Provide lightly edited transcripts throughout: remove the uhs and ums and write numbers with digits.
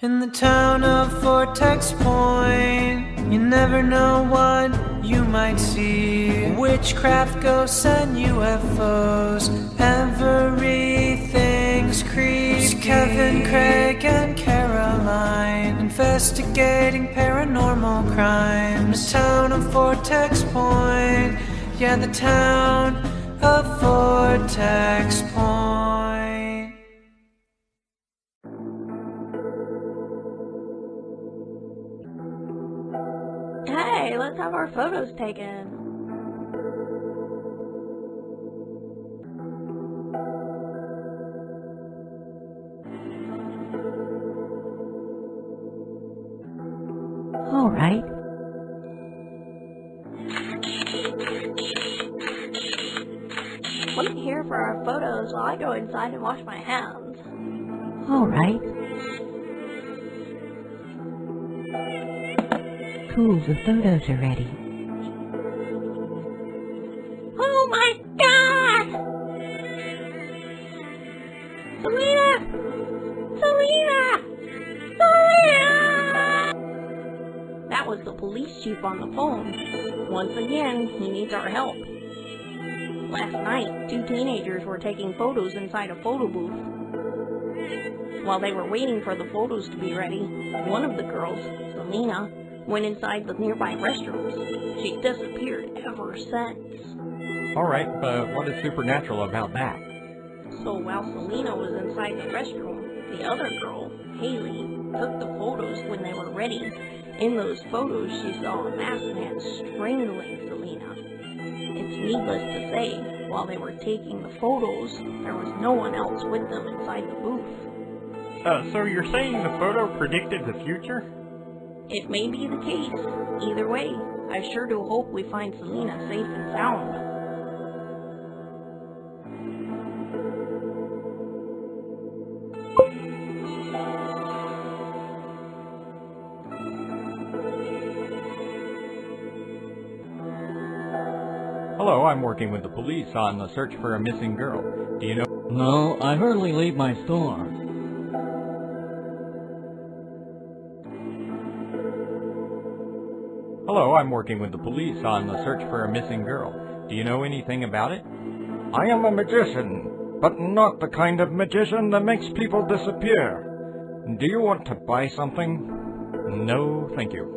In the town of Vortex Point, you never know what you might see. Witchcraft, ghosts, and UFOs, everything's creepy. Kevin, Craig, and Caroline, investigating paranormal crimes. The town of Vortex Point, yeah, the town of Vortex Point. Hey, let's have our photos taken. All right. Wait here for our photos while I go inside and wash my hands. All right. Cool, the photos are ready. Oh my god! Selena! Selena! Selena! That was the police chief on the phone. Once again, he needs our help. Last night, 2 teenagers were taking photos inside a photo booth. While they were waiting for the photos to be ready, one of the girls, Selena, went inside the nearby restrooms. She disappeared ever since. Alright, but what is supernatural about that? So while Selena was inside the restroom, the other girl, Haley, took the photos when they were ready. In those photos, she saw a masked man strangling Selena. It's needless to say, while they were taking the photos, there was no one else with them inside the booth. So you're saying the photo predicted the future? It may be the case. Either way, I sure do hope we find Selena safe and sound. Hello, I'm working with the police on the search for a missing girl. Do you know? No, I hardly leave my store. Hello, I'm working with the police on the search for a missing girl. Do you know anything about it? I am a magician, but not the kind of magician that makes people disappear. Do you want to buy something? No, thank you.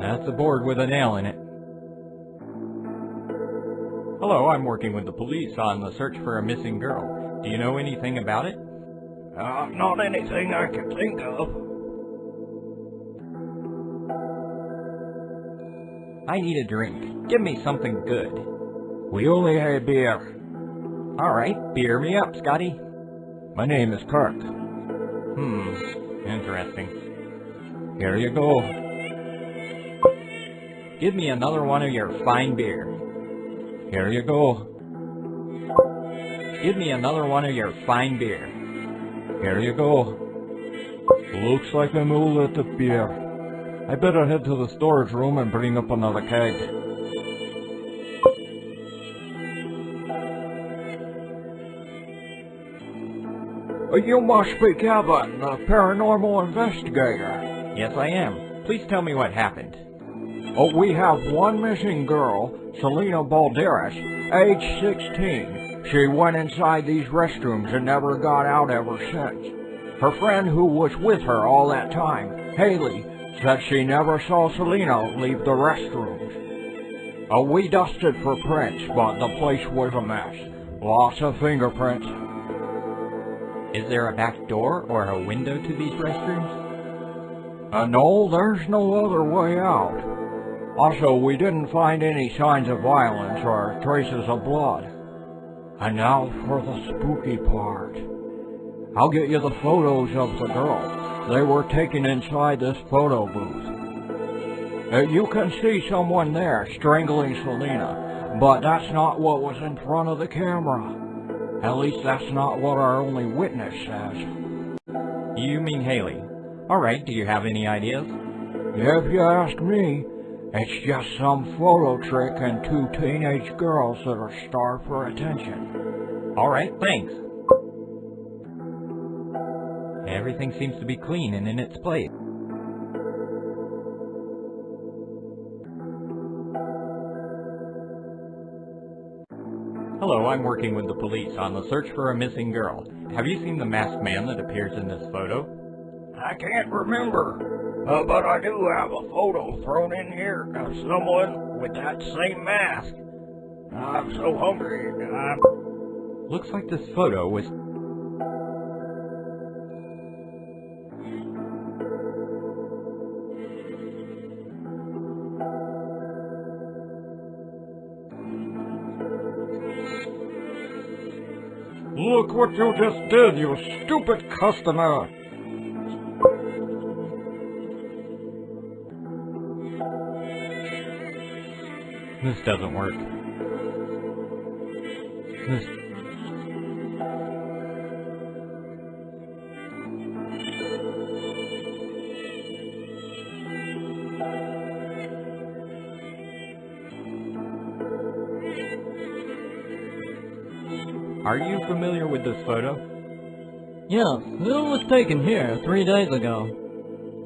That's a board with a nail in it. Hello, I'm working with the police on the search for a missing girl. Do you know anything about it? Not anything I can think of. I need a drink. Give me something good. We only have beer. Alright, beer me up, Scotty. My name is Kirk. Interesting. Here you go. Give me another one of your fine beer. Here you go. Give me another one of your fine beer. Here you go. Looks like I'm all out of beer. I better head to the storage room and bring up another keg. You must be Kevin, the paranormal investigator. Yes, I am. Please tell me what happened. Oh, we have one missing girl, Selena Balderas, age 16. She went inside these restrooms and never got out ever since. Her friend who was with her all that time, Haley, said she never saw Selena leave the restrooms. We dusted for prints, but the place was a mess. Lots of fingerprints. Is there a back door or a window to these restrooms? No, there's no other way out. Also, we didn't find any signs of violence or traces of blood. And now for the spooky part. I'll get you the photos of the girl. They were taken inside this photo booth. You can see someone there strangling Selena, but that's not what was in front of the camera. At least that's not what our only witness says. You mean Haley. Alright, do you have any ideas? If you ask me, It's just some photo trick and two teenage girls that are starved for attention. Alright, thanks. Everything seems to be clean and in its place. Hello, I'm working with the police on the search for a missing girl. Have you seen the masked man that appears in this photo? I can't remember, but I do have a photo thrown in here of someone with that same mask. I'm so hungry. Looks like this photo was... Look what you just did, you stupid customer! This doesn't work. This... Are you familiar with this photo? Yes, it was taken here 3 days ago.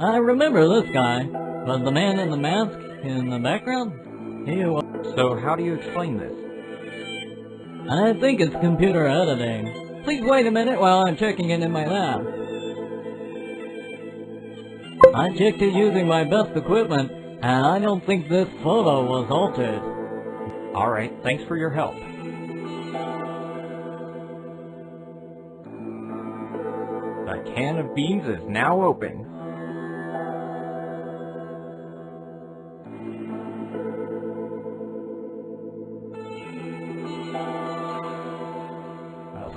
I remember this guy, but the man in the mask in the background? He was... So how do you explain this? I think it's computer editing. Please wait a minute while I'm checking it in my lab. I checked it using my best equipment, and I don't think this photo was altered. Alright, thanks for your help. The can of beans is now open.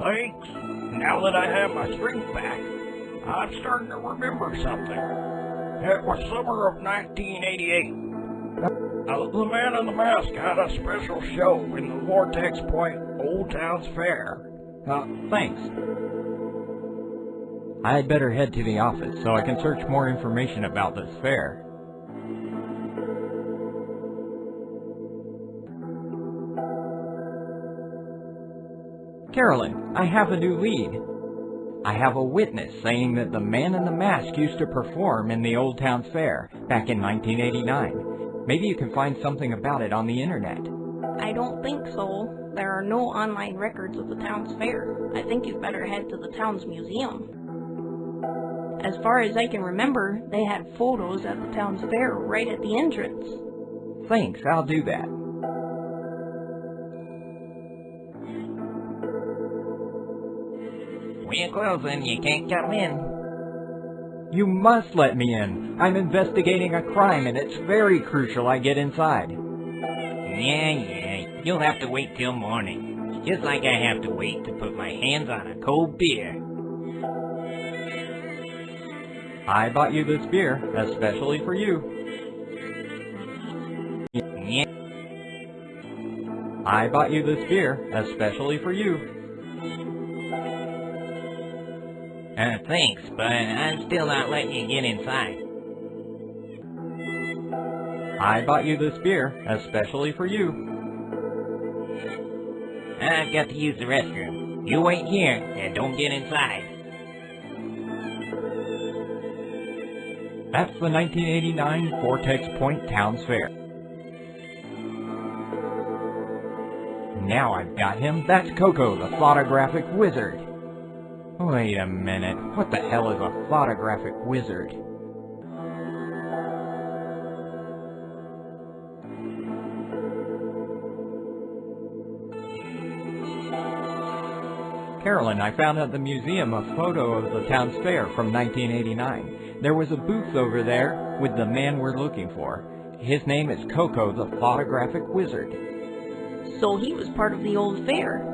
Thanks. Now that I have my strength back, I'm starting to remember something. It was summer of 1988. The man in the mask had a special show in the Vortex Point Old Town's Fair. Thanks. I'd better head to the office so I can search more information about this fair. Carolyn, I have a new lead. I have a witness saying that the man in the mask used to perform in the Old Town Fair back in 1989. Maybe you can find something about it on the internet. I don't think so. There are no online records of the town's fair. I think you'd better head to the town's museum. As far as I can remember, they had photos at the town's fair right at the entrance. Thanks, I'll do that. We're closing, you can't come in. You must let me in. I'm investigating a crime and it's very crucial I get inside. Yeah, you'll have to wait till morning. Just like I have to wait to put my hands on a cold beer. I bought you this beer, especially for you. Yeah. I bought you this beer, especially for you. Thanks, but I'm still not letting you get inside. I bought you this beer, especially for you. I've got to use the restroom. You wait here and don't get inside. That's the 1989 Vortex Point Town's Fair. Now I've got him. That's Coco, the photographic wizard. Wait a minute. What the hell is a photographic wizard? Carolyn, I found at the museum a photo of the town's fair from 1989. There was a booth over there with the man we're looking for. His name is Coco, the photographic wizard. So he was part of the old fair.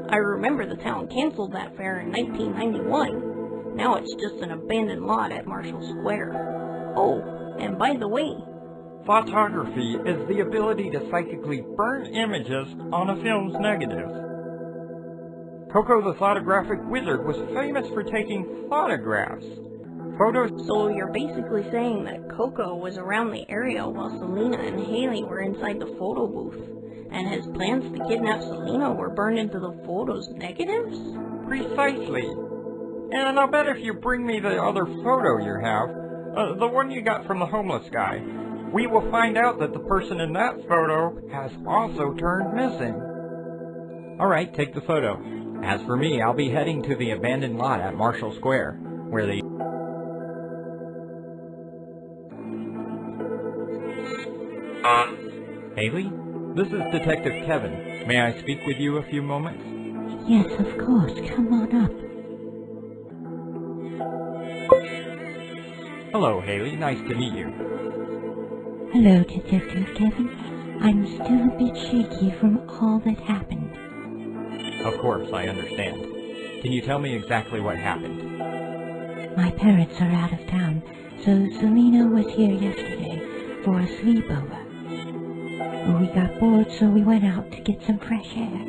I remember the town canceled that fair in 1991. Now it's just an abandoned lot at Marshall Square. Oh, and by the way, Photography is the ability to psychically burn images on a film's negative. Coco the photographic wizard was famous for taking photographs. Photos? So you're basically saying that Coco was around the area while Selena and Haley were inside the photo booth, and his plans to kidnap Selena were burned into the photo's negatives? Precisely. And I'll bet if you bring me the other photo you have, the one you got from the homeless guy, we will find out that the person in that photo has also turned missing. Alright, take the photo. As for me, I'll be heading to the abandoned lot at Marshall Square, where the... Haley? This is Detective Kevin. May I speak with you a few moments? Yes, of course. Come on up. Hello, Haley. Nice to meet you. Hello, Detective Kevin. I'm still a bit shaky from all that happened. Of course, I understand. Can you tell me exactly what happened? My parents are out of town, so Selena was here yesterday for a sleepover. We got bored, so we went out to get some fresh air.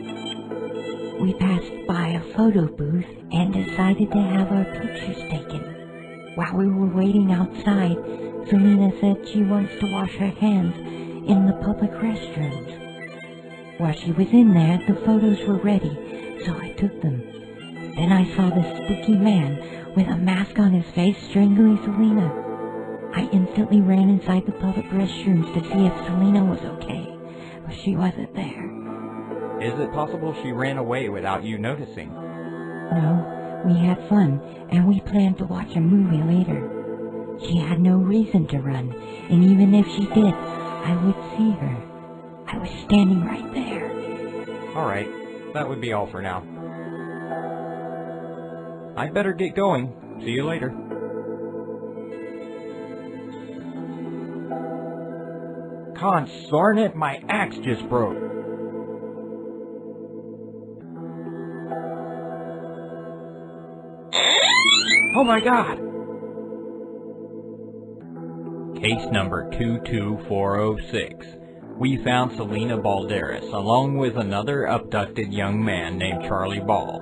We passed by a photo booth and decided to have our pictures taken. While we were waiting outside, Selena said she wants to wash her hands in the public restrooms. While she was in there, the photos were ready, so I took them. Then I saw this spooky man with a mask on his face strangling Selena. I instantly ran inside the public restrooms to see if Selena was okay, but she wasn't there. Is it possible she ran away without you noticing? No, we had fun, and we planned to watch a movie later. She had no reason to run, and even if she did, I would see her. I was standing right there. Alright, that would be all for now. I'd better get going. See you later. Consarn it, my axe just broke. Oh my god! Case number 22406. We found Selena Balderas along with another abducted young man named Charlie Ball.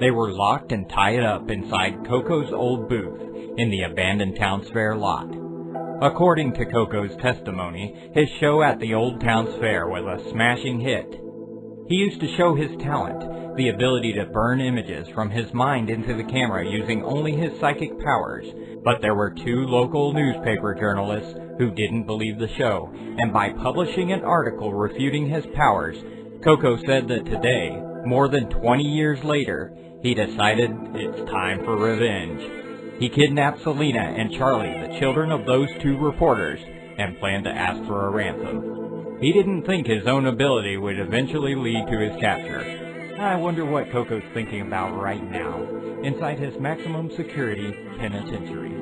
They were locked and tied up inside Coco's old booth in the abandoned Town's Fair lot. According to Coco's testimony, his show at the Old Town's Fair was a smashing hit. He used to show his talent, the ability to burn images from his mind into the camera using only his psychic powers, but there were two local newspaper journalists who didn't believe the show, and by publishing an article refuting his powers, Coco said that today, more than 20 years later, he decided it's time for revenge. He kidnapped Selena and Charlie, the children of those two reporters, and planned to ask for a ransom. He didn't think his own ability would eventually lead to his capture. I wonder what Coco's thinking about right now, inside his maximum security penitentiary.